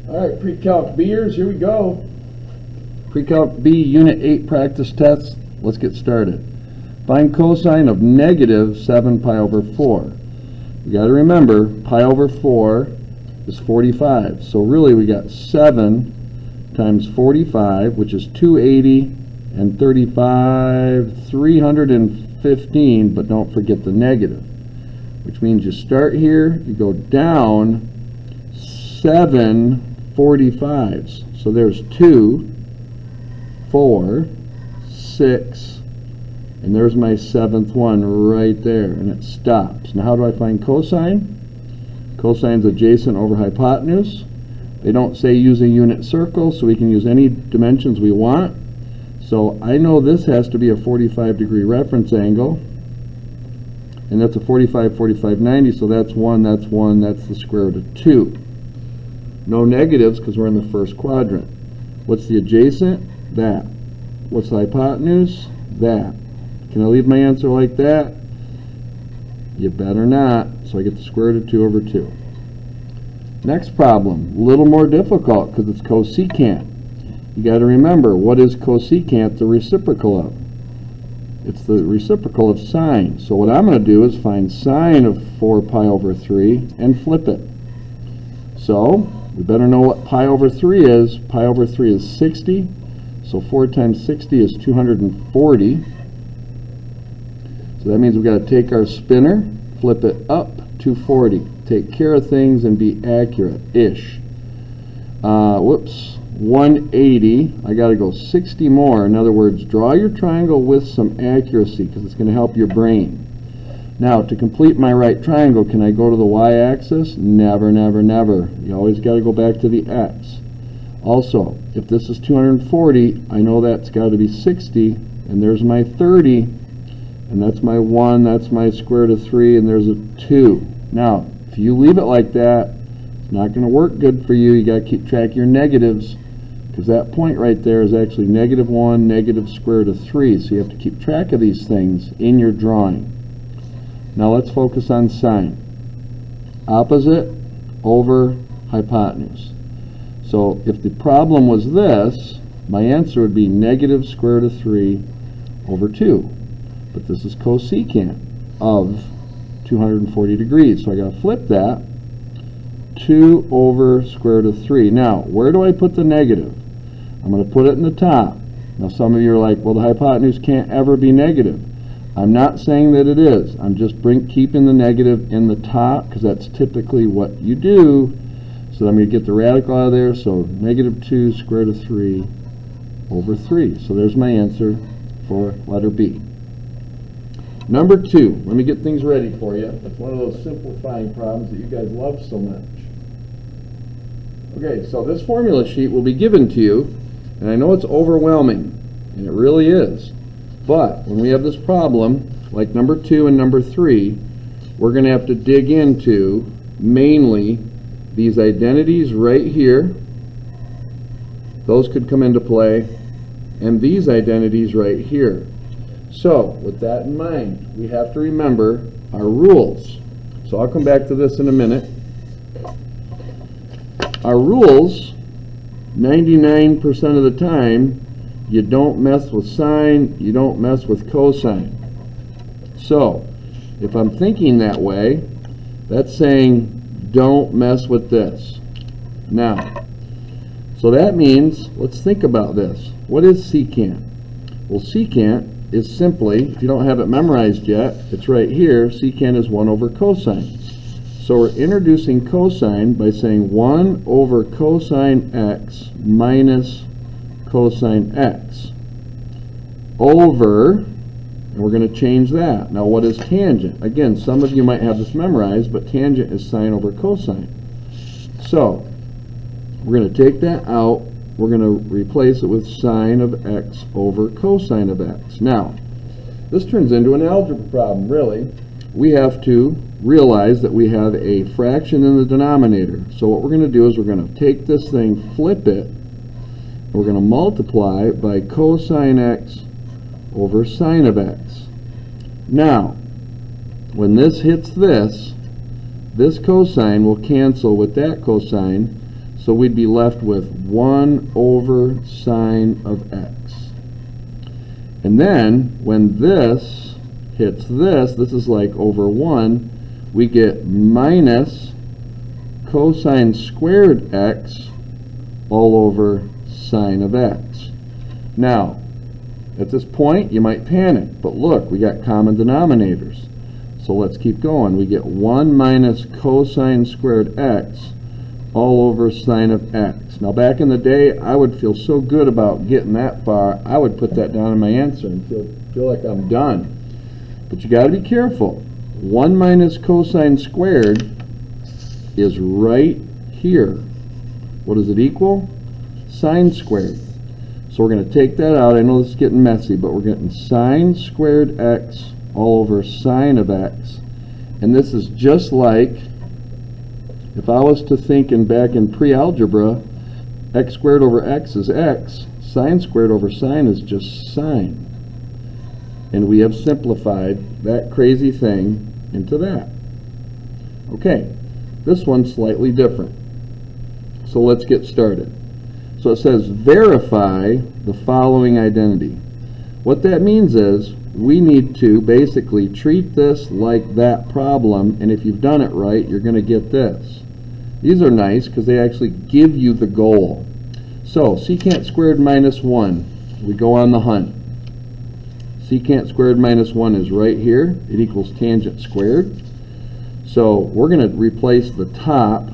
All right, Pre-Calc B'ers, here we go. Pre-Calc B, Unit 8 practice test. Let's get started. Find cosine of negative 7 pi over 4. You got to remember, pi over 4 is 45. So really we got 7 times 45, which is 280, and 35, 315, but don't forget the negative, which means you start here, you go down 7 45s. So there's 2, 4, 6, and there's my 7th one right there, and it stops. Now how do I find cosine? Cosine's adjacent over hypotenuse. They don't say use a unit circle, so we can use any dimensions we want. So I know this has to be a 45-degree reference angle, and that's a 45, 45, 90, so that's 1, that's 1, that's the square root of 2. No negatives because we're in the first quadrant. What's the adjacent? That. What's the hypotenuse? That. Can I leave my answer like that? You better not. So I get the square root of 2 over 2. Next problem, a little more difficult because it's cosecant. You got to remember, what is cosecant the reciprocal of? It's the reciprocal of sine. So what I'm going to do is find sine of 4 pi over 3 and flip it. So we better know what pi over 3 is. Pi over 3 is 60. So 4 times 60 is 240. So that means we've got to take our spinner, flip it up to 40. Take care of things and be accurate-ish. 180. I got to go 60 more. In other words, draw your triangle with some accuracy because it's going to help your brain. Now, to complete my right triangle, can I go to the y-axis? Never, never, never. You always got to go back to the x. Also, if this is 240, I know that's got to be 60, and there's my 30, and that's my 1, that's my square root of 3, and there's a 2. Now, if you leave it like that, it's not going to work good for you. You got to keep track of your negatives, because that point right there is actually negative 1, negative square root of 3, so you have to keep track of these things in your drawing. Now let's focus on sine. Opposite over hypotenuse. So if the problem was this, my answer would be negative square root of 3 over 2. But this is cosecant of 240 degrees. So I got to flip that. 2 over square root of 3. Now, where do I put the negative? I'm going to put it in the top. Now some of you are like, well, the hypotenuse can't ever be negative. I'm not saying that it is. I'm just keeping the negative in the top because that's typically what you do. So I'm going to get the radical out of there. So negative 2 square root of 3 over 3. So there's my answer for letter B. Number 2. Let me get things ready for you. It's one of those simplifying problems that you guys love so much. Okay, so this formula sheet will be given to you, and I know it's overwhelming, and it really is. But when we have this problem, like number 2 and number 3, we're going to have to dig into mainly these identities right here. Those could come into play, and these identities right here. So with that in mind, we have to remember our rules. So I'll come back to this in a minute. Our rules, 99% of the time, you don't mess with sine, you don't mess with cosine. So, if I'm thinking that way, that's saying don't mess with this. Now, so that means, let's think about this. What is secant? Well, secant is simply, if you don't have it memorized yet, it's right here, secant is 1 over cosine. So we're introducing cosine by saying 1 over cosine x minus cosine x over, and we're going to change that. Now what is tangent? Again, some of you might have this memorized, but tangent is sine over cosine. So we're going to take that out. We're going to replace it with sine of x over cosine of x. Now, this turns into an algebra problem, really. We have to realize that we have a fraction in the denominator. So what we're going to do is we're going to take this thing, flip it, and we're going to multiply by cosine x over sine of x. Now, when this hits this cosine will cancel with that cosine. So we'd be left with 1 over sine of x. And then when this hits this, this is like over 1, we get minus cosine squared x all over sine of x. Now, at this point, you might panic, but look, we got common denominators. So let's keep going. We get 1 minus cosine squared x all over sine of x. Now, back in the day, I would feel so good about getting that far, I would put that down in my answer and feel like I'm done. But you got to be careful. 1 minus cosine squared is right here. What does it equal? Sine squared. So we're going to take that out. I know this is getting messy, but we're getting sine squared x all over sine of x. And this is just like if I was to think back in pre-algebra, x squared over x is x, sine squared over sine is just sine. And we have simplified that crazy thing into that. Okay, this one's slightly different. So let's get started. So it says verify the following identity. What that means is we need to basically treat this like that problem, and if you've done it right, you're going to get this. These are nice because they actually give you the goal. So secant squared minus 1, we go on the hunt. Secant squared minus 1 is right here. It equals tangent squared. So we're going to replace the top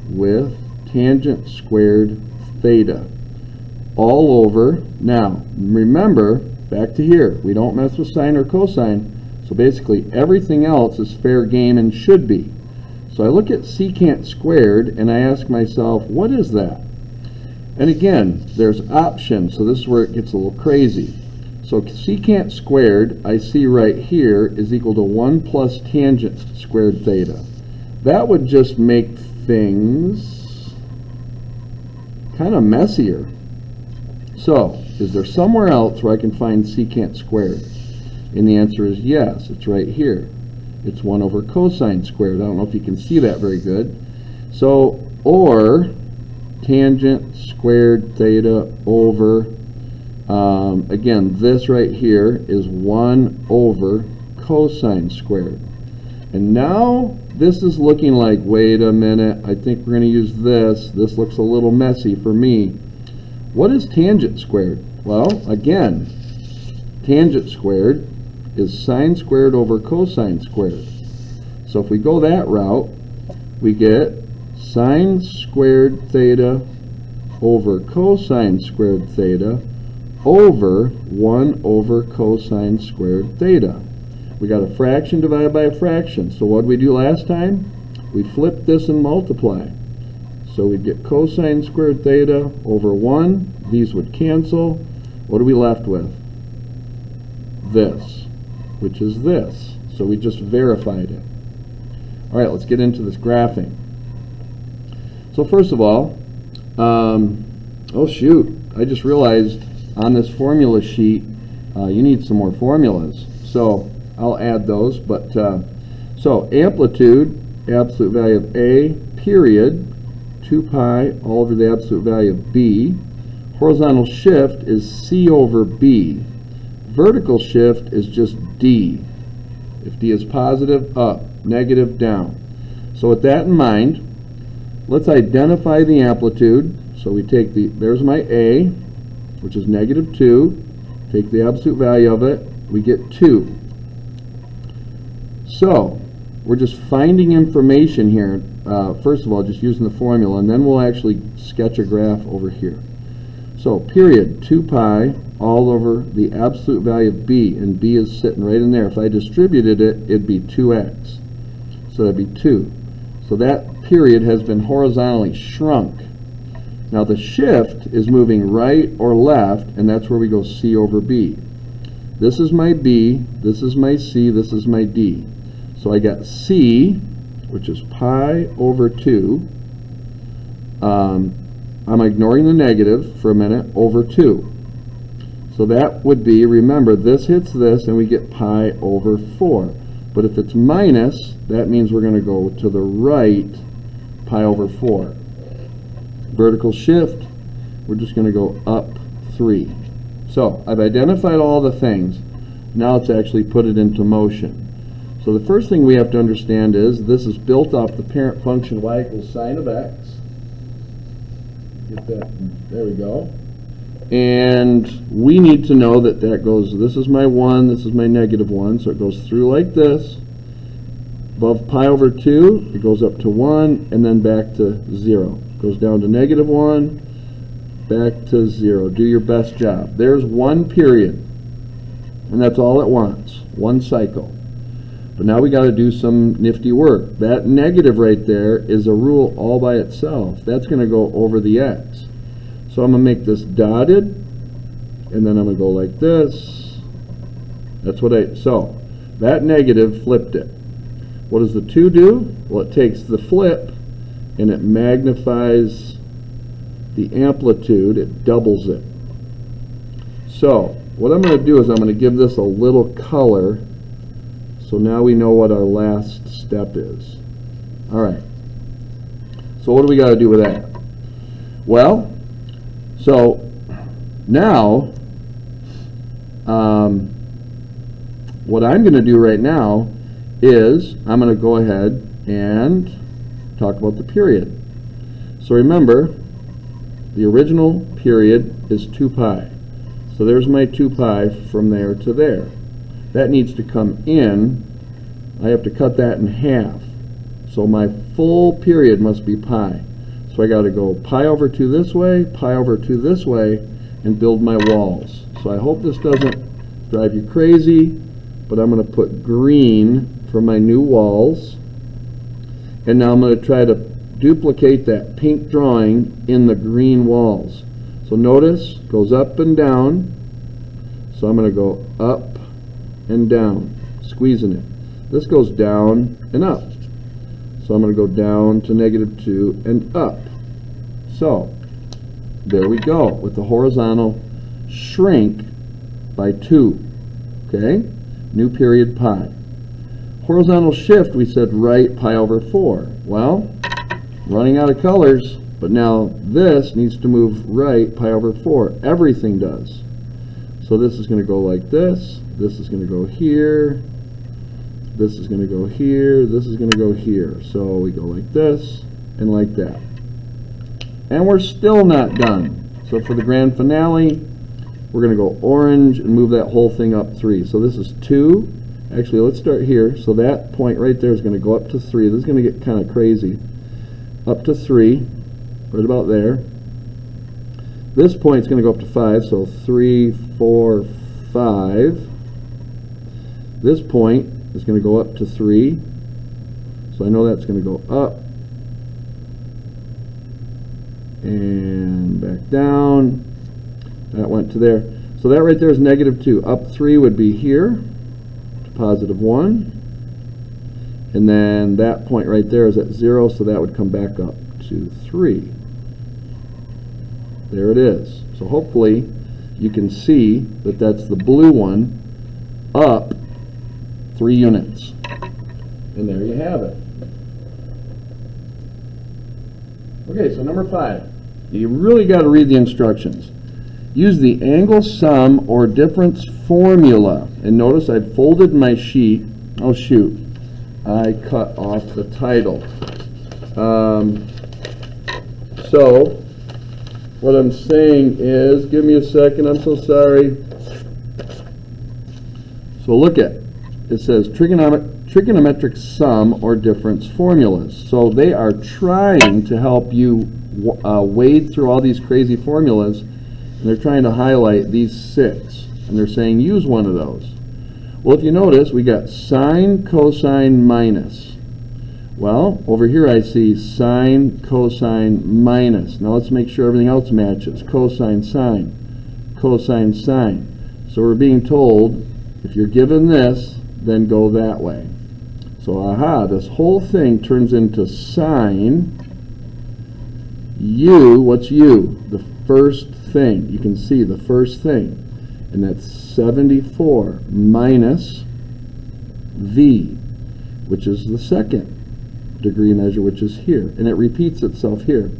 with tangent squared theta all over. Now, remember, back to here. We don't mess with sine or cosine. So basically, everything else is fair game and should be. So I look at secant squared and I ask myself, what is that? And again, there's options. So this is where it gets a little crazy. So secant squared, I see right here, is equal to 1 plus tangent squared theta. That would just make things kind of messier. So, is there somewhere else where I can find secant squared? And the answer is yes, it's right here. It's 1 over cosine squared. I don't know if you can see that very good. So, or tangent squared theta over, again, this right here is 1 over cosine squared. And now this is looking like, wait a minute, I think we're going to use this. This looks a little messy for me. What is tangent squared? Well, again, tangent squared is sine squared over cosine squared. So if we go that route, we get sine squared theta over cosine squared theta over 1 over cosine squared theta. We got a fraction divided by a fraction. So what did we do last time? We flipped this and multiply. So we'd get cosine squared theta over 1. These would cancel. What are we left with? This, which is this. So we just verified it. All right, let's get into this graphing. So first of all, oh shoot, I just realized on this formula sheet, you need some more formulas. So I'll add those, but so amplitude, absolute value of A, period, 2 pi all over the absolute value of B. Horizontal shift is C over B. Vertical shift is just D. If D is positive, up, negative, down. So with that in mind, let's identify the amplitude. So we take there's my A, which is negative 2. Take the absolute value of it, we get 2. So we're just finding information here. First of all, just using the formula, and then we'll actually sketch a graph over here. So period, 2 pi all over the absolute value of B, and B is sitting right in there. If I distributed it, it'd be 2x. So that'd be 2. So that period has been horizontally shrunk. Now the shift is moving right or left, and that's where we go C over B. This is my B, this is my C, this is my D. So I got C, which is pi over 2. I'm ignoring the negative for a minute, over 2. So that would be, remember, this hits this, and we get pi over 4. But if it's minus, that means we're going to go to the right, pi over 4. Vertical shift, we're just going to go up 3. So I've identified all the things. Now let's actually put it into motion. So the first thing we have to understand is this is built off the parent function y equals sine of x. Get that, there we go. And we need to know that that goes, this is my 1, this is my negative 1, so it goes through like this. Above pi over 2, it goes up to 1, and then back to 0. Goes down to negative 1, back to 0. Do your best job. There's one period, and that's all it wants, one cycle. But now we got to do some nifty work. That negative right there is a rule all by itself. That's going to go over the x. So I'm going to make this dotted, and then I'm going to go like this. That's what so that negative flipped it. What does the 2 do? Well, it takes the flip and it magnifies the amplitude, it doubles it. So what I'm going to do is I'm going to give this a little color, so now we know what our last step is. Alright, so what do we got to do with that? Well, so now what I'm going to do right now is I'm going to go ahead and talk about the period. So remember, the original period is 2 pi. So there's my 2 pi from there to there. That needs to come in. I have to cut that in half. So my full period must be pi. So I got to go pi over 2 this way, pi over 2 this way, and build my walls. So I hope this doesn't drive you crazy, but I'm going to put green for my new walls. And now I'm going to try to duplicate that pink drawing in the green walls. So notice, goes up and down. So I'm going to go up and down, squeezing it. This goes down and up. So I'm going to go down to negative 2 and up. So there we go with the horizontal shrink by 2. Okay? New period pi. Horizontal shift, we said right pi over 4. Well, running out of colors, but now this needs to move right pi over 4. Everything does. So this is going to go like this. This is going to go here. This is going to go here. This is going to go here. So we go like this and like that. And we're still not done. So for the grand finale, we're going to go orange and move that whole thing up 3. So this is 2. Actually, let's start here. So that point right there is going to go up to 3. This is going to get kind of crazy. Up to 3, right about there. This point is going to go up to 5. So 3, 4, 5. This point is going to go up to 3. So I know that's going to go up and back down. That went to there. So that right there is negative 2. Up 3 would be here to positive 1. And then that point right there is at 0, so that would come back up to 3. There it is. So hopefully you can see that that's the blue one up 3 units. And there you have it. Okay, so number 5. You really got to read the instructions. Use the angle sum or difference formula. And notice I've folded my sheet. Oh shoot, I cut off the title. So what I'm saying is, give me a second, I'm so sorry. So look at, it says trigonometric sum or difference formulas. So they are trying to help you wade through all these crazy formulas, and they're trying to highlight these 6, and they're saying use one of those. Well, if you notice, we got sine, cosine, minus. Well, over here I see sine, cosine, minus. Now let's make sure everything else matches. Cosine, sine, cosine, sine. So we're being told, if you're given this, then go that way. So aha, this whole thing turns into sine u. What's u? The first thing. You can see the first thing. And that's 74 minus v, which is the second degree measure, which is here. And it repeats itself here.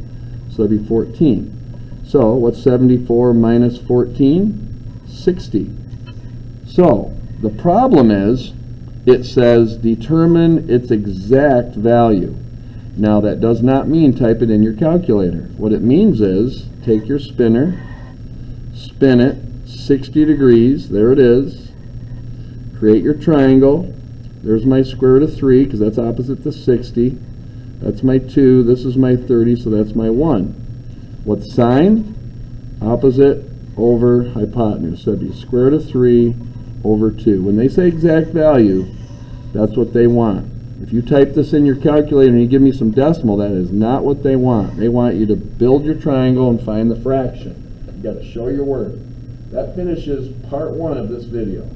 so that'd be 14. So what's 74 minus 14? 60. So the problem is, it says determine its exact value. Now that does not mean type it in your calculator. What it means is take your spinner, spin it 60 degrees, there it is, create your triangle, there's my square root of 3 because that's opposite to 60, that's my 2, this is my 30, so that's my 1. What's sine? Opposite over hypotenuse, so that'd be square root of 3 over 2. When they say exact value, that's what they want. If you type this in your calculator and you give me some decimal, that is not what they want. They want you to build your triangle and find the fraction. You've got to show your work. That finishes part 1 of this video.